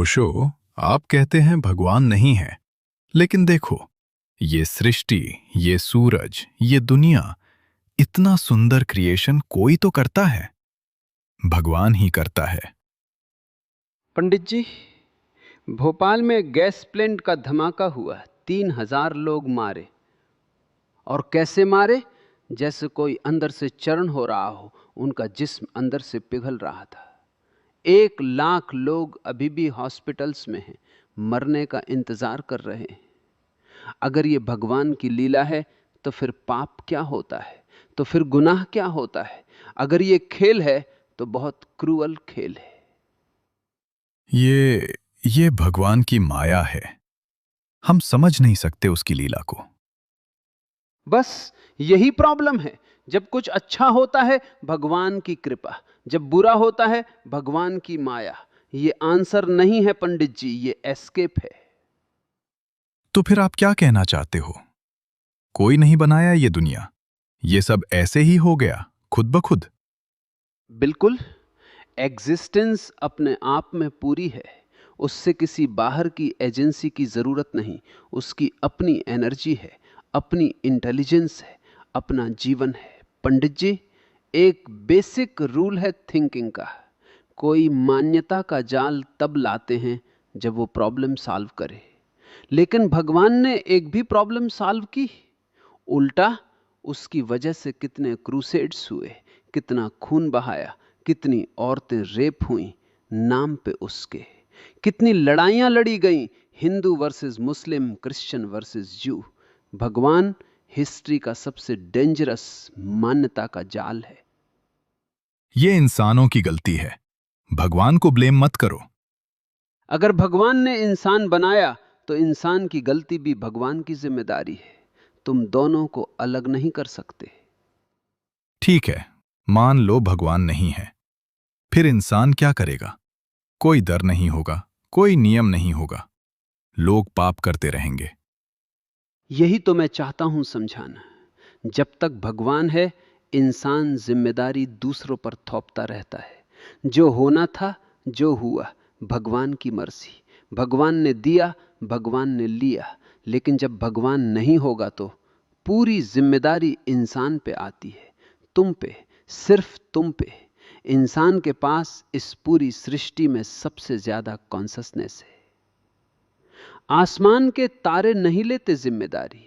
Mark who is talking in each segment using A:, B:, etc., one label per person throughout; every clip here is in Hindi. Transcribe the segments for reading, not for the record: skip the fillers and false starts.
A: ओशो, आप कहते हैं भगवान नहीं है, लेकिन देखो, ये सृष्टि, ये सूरज, ये दुनिया, इतना सुंदर क्रिएशन कोई तो करता है। भगवान ही करता है।
B: पंडित जी, भोपाल में गैस प्लांट का धमाका हुआ, 3,000 लोग मारे। और कैसे मारे? जैसे कोई अंदर से चरण हो रहा हो, उनका जिस्म अंदर से पिघल रहा था। 1,00,000 लोग अभी भी हॉस्पिटल्स में हैं, मरने का इंतजार कर रहे हैं। अगर ये भगवान की लीला है तो फिर पाप क्या होता है, तो फिर गुनाह क्या होता है? अगर ये खेल है तो बहुत क्रूअल खेल है।
A: ये भगवान की माया है। हम समझ नहीं सकते उसकी लीला को।
B: बस यही प्रॉब्लम है। जब कुछ अच्छा होता है, भगवान की कृपा। जब बुरा होता है, भगवान की माया। ये आंसर नहीं है पंडित जी, ये एस्केप है।
A: तो फिर आप क्या कहना चाहते हो? कोई नहीं बनाया ये दुनिया, ये सब ऐसे ही हो गया, खुद ब खुद।
B: बिल्कुल। एग्जिस्टेंस अपने आप में पूरी है। उससे किसी बाहर की एजेंसी की जरूरत नहीं। उसकी अपनी एनर्जी है, अपनी इंटेलिजेंस है, अपना जीवन है। पंडित जी, एक बेसिक रूल है थिंकिंग का। कोई मान्यता का जाल तब लाते हैं जब वो प्रॉब्लम सॉल्व करे। लेकिन भगवान ने एक भी प्रॉब्लम सॉल्व की? उल्टा, उसकी वजह से कितने क्रूसेड्स हुए, कितना खून बहाया, कितनी औरतें रेप हुई नाम पे उसके, कितनी लड़ाइयां लड़ी गईं, हिंदू वर्सेस मुस्लिम, क्रिश्चियन वर्सेस जू। भगवान हिस्ट्री का सबसे डेंजरस मान्यता का जाल है।
A: ये इंसानों की गलती है। भगवान को ब्लेम मत करो।
B: अगर भगवान ने इंसान बनाया तो इंसान की गलती भी भगवान की जिम्मेदारी है। तुम दोनों को अलग नहीं कर सकते।
A: ठीक है, मान लो भगवान नहीं है। फिर इंसान क्या करेगा? कोई डर नहीं होगा, कोई नियम नहीं होगा। लोग पाप करते रहेंगे।
B: यही तो मैं चाहता हूं समझाना। जब तक भगवान है, इंसान जिम्मेदारी दूसरों पर थोपता रहता है। जो होना था, जो हुआ, भगवान की मर्जी। भगवान ने दिया, भगवान ने लिया। लेकिन जब भगवान नहीं होगा तो पूरी जिम्मेदारी इंसान पे आती है। तुम पे, सिर्फ तुम पे। इंसान के पास इस पूरी सृष्टि में सबसे ज्यादा कॉन्शसनेस है। आसमान के तारे नहीं लेते जिम्मेदारी,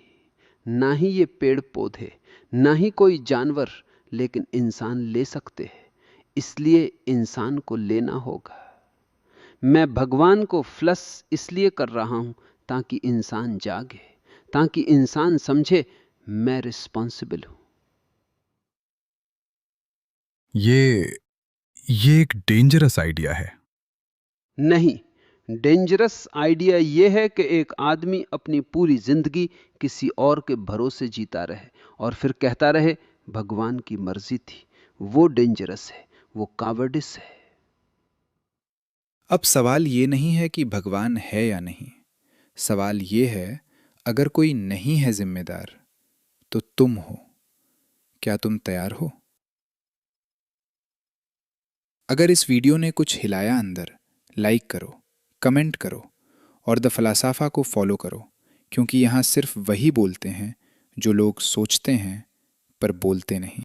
B: ना ही ये पेड़ पौधे, ना ही कोई जानवर। लेकिन इंसान ले सकते हैं, इसलिए इंसान को लेना होगा। मैं भगवान को फ्लश इसलिए कर रहा हूं ताकि इंसान जागे, ताकि इंसान समझे मैं रिस्पॉन्सिबल हूं।
A: ये ये एक डेंजरस आइडिया है।
B: नहीं, डेंजरस आइडिया यह है कि एक आदमी अपनी पूरी जिंदगी किसी और के भरोसे जीता रहे और फिर कहता रहे भगवान की मर्जी थी। वो डेंजरस है, वो कावर्डिस है।
C: अब सवाल ये नहीं है कि भगवान है या नहीं। सवाल ये है, अगर कोई नहीं है जिम्मेदार, तो तुम हो। क्या तुम तैयार हो? अगर इस वीडियो ने कुछ हिलाया अंदर, लाइक करो, कमेंट करो और द फलासाफा को फॉलो करो, क्योंकि यहाँ सिर्फ वही बोलते हैं जो लोग सोचते हैं पर बोलते नहीं।